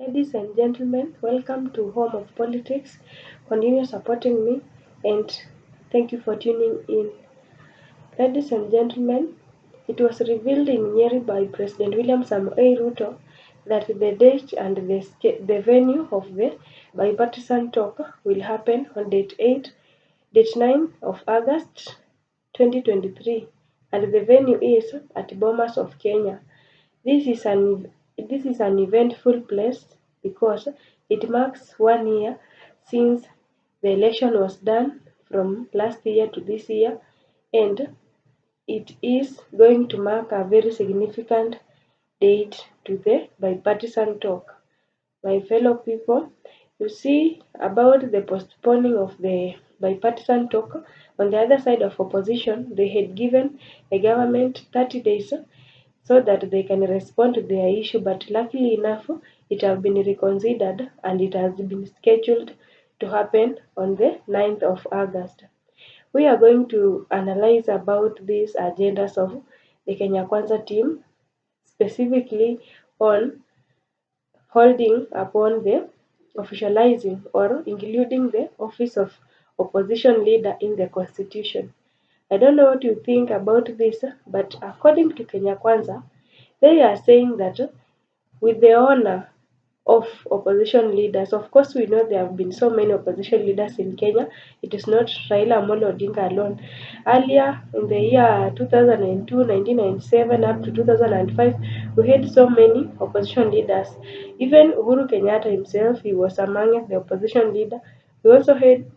Ladies and gentlemen, welcome to Home of Politics. Continue supporting me and thank you for tuning in. Ladies and gentlemen, it was revealed in Nyeri by President William Samoei Ruto that the date and the venue of the bipartisan talk will happen on date 9 of August 2023, and the venue is at Bomas of Kenya. This is an eventful place because it marks 1 year since the election was done from last year to this year, and it is going to mark a very significant date to the bipartisan talk. My fellow people, you see about the postponing of the bipartisan talk. On the other side of opposition, they had given the government 30 days so that they can respond to their issue, but luckily enough, it has been reconsidered and it has been scheduled to happen on the 9th of August. We are going to analyze about these agendas of the Kenya Kwanza team, specifically on holding upon the officializing or including the office of opposition leader in the constitution. I don't know what you think about this, but according to Kenya Kwanza, they are saying that with the honor of opposition leaders, of course, we know there have been so many opposition leaders in Kenya. It is not Raila Amolo Odinga alone. Earlier in the year 2002, 1997, up to 2005, we had so many opposition leaders. Even Uhuru Kenyatta himself, he was among the opposition leader. We also had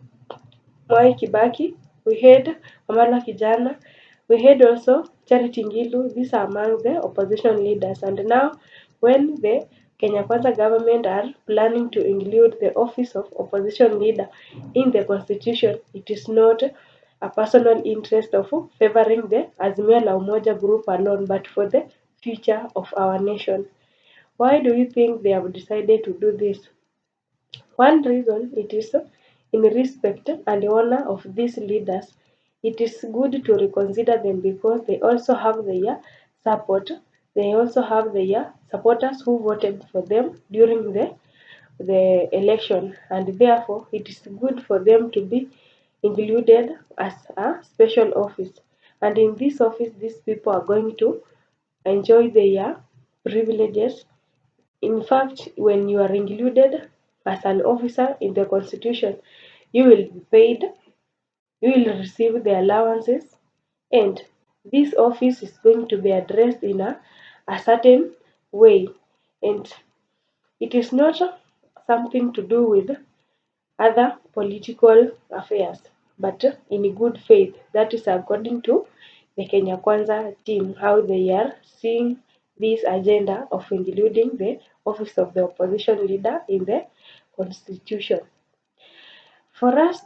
Mwai Kibaki, we had Amala Kijana, we had also Charity Ngilu. These are among the opposition leaders. And now, when the Kenya Kwanza government are planning to include the office of opposition leader in the constitution, it is not a personal interest of favoring the Azimio la Umoja group alone, but for the future of our nation. Why do you think they have decided to do this? One reason it is in respect and honor of these leaders. It is good to reconsider them because they also have their support. They also have their supporters who voted for them during the election, and therefore it is good for them to be included as a special office. And in this office, these people are going to enjoy their privileges. In fact, when you are included as an officer in the constitution, you will be paid, you will receive the allowances, and this office is going to be addressed in a certain way. And it is not something to do with other political affairs, but in good faith. That is according to the Kenya Kwanza team, how they are seeing this agenda of including the office of the opposition leader in the constitution. For us,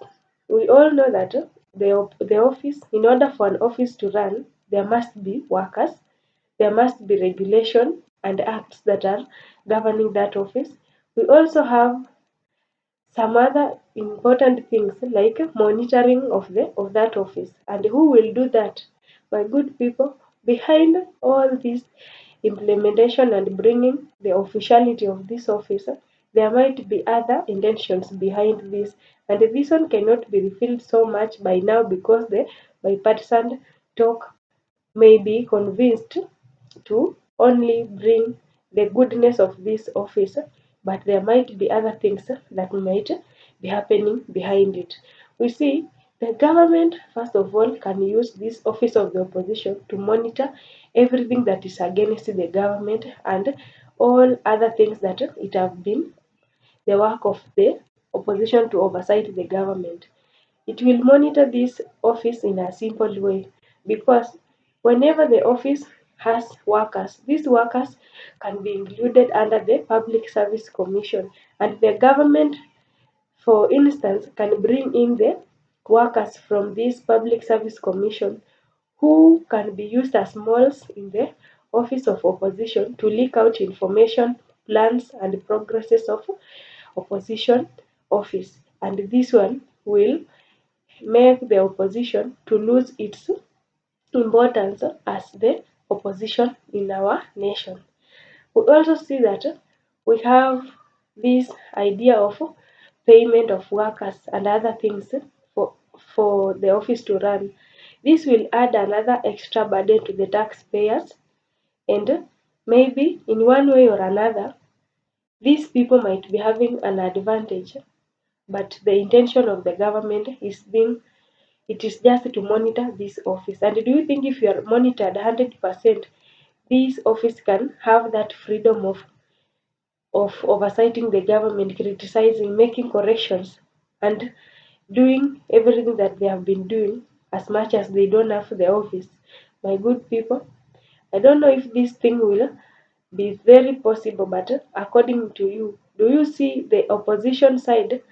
we all know that the office, in order for an office to run, there must be workers, there must be regulation and acts that are governing that office. We also have some other important things like monitoring of that office. And who will do that? My good people, behind all this implementation and bringing the officiality of this office, there might be other intentions behind this. And this one cannot be revealed so much by now because the bipartisan talk may be convinced to only bring the goodness of this office, but there might be other things that might be happening behind it. We see the government, first of all, can use this office of the opposition to monitor everything that is against the government and all other things that it have been the work of the opposition to oversight the government. It will monitor this office in a simple way because whenever the office has workers, these workers can be included under the Public Service Commission, and the government, for instance, can bring in the workers from this Public Service Commission who can be used as moles in the office of opposition to leak out information, plans, and progresses of opposition office. And this one will make the opposition to lose its importance as the opposition in our nation. We also see that we have this idea of payment of workers and other things for, for the office to run. This will add another extra burden to the taxpayers, and maybe in one way or another, these people might be having an advantage, but the intention of the government is being it is just to monitor this office. And do you think if you are monitored 100%, this office can have that freedom of oversighting the government, criticizing, making corrections, and doing everything that they have been doing as much as they don't have the office? My good people, I don't know if this thing will be very possible, but according to you, do you see the opposition side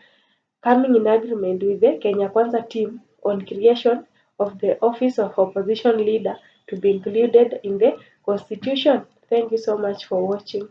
coming in agreement with the Kenya Kwanza team on creation of the office of opposition leader to be included in the constitution? Thank you so much for watching.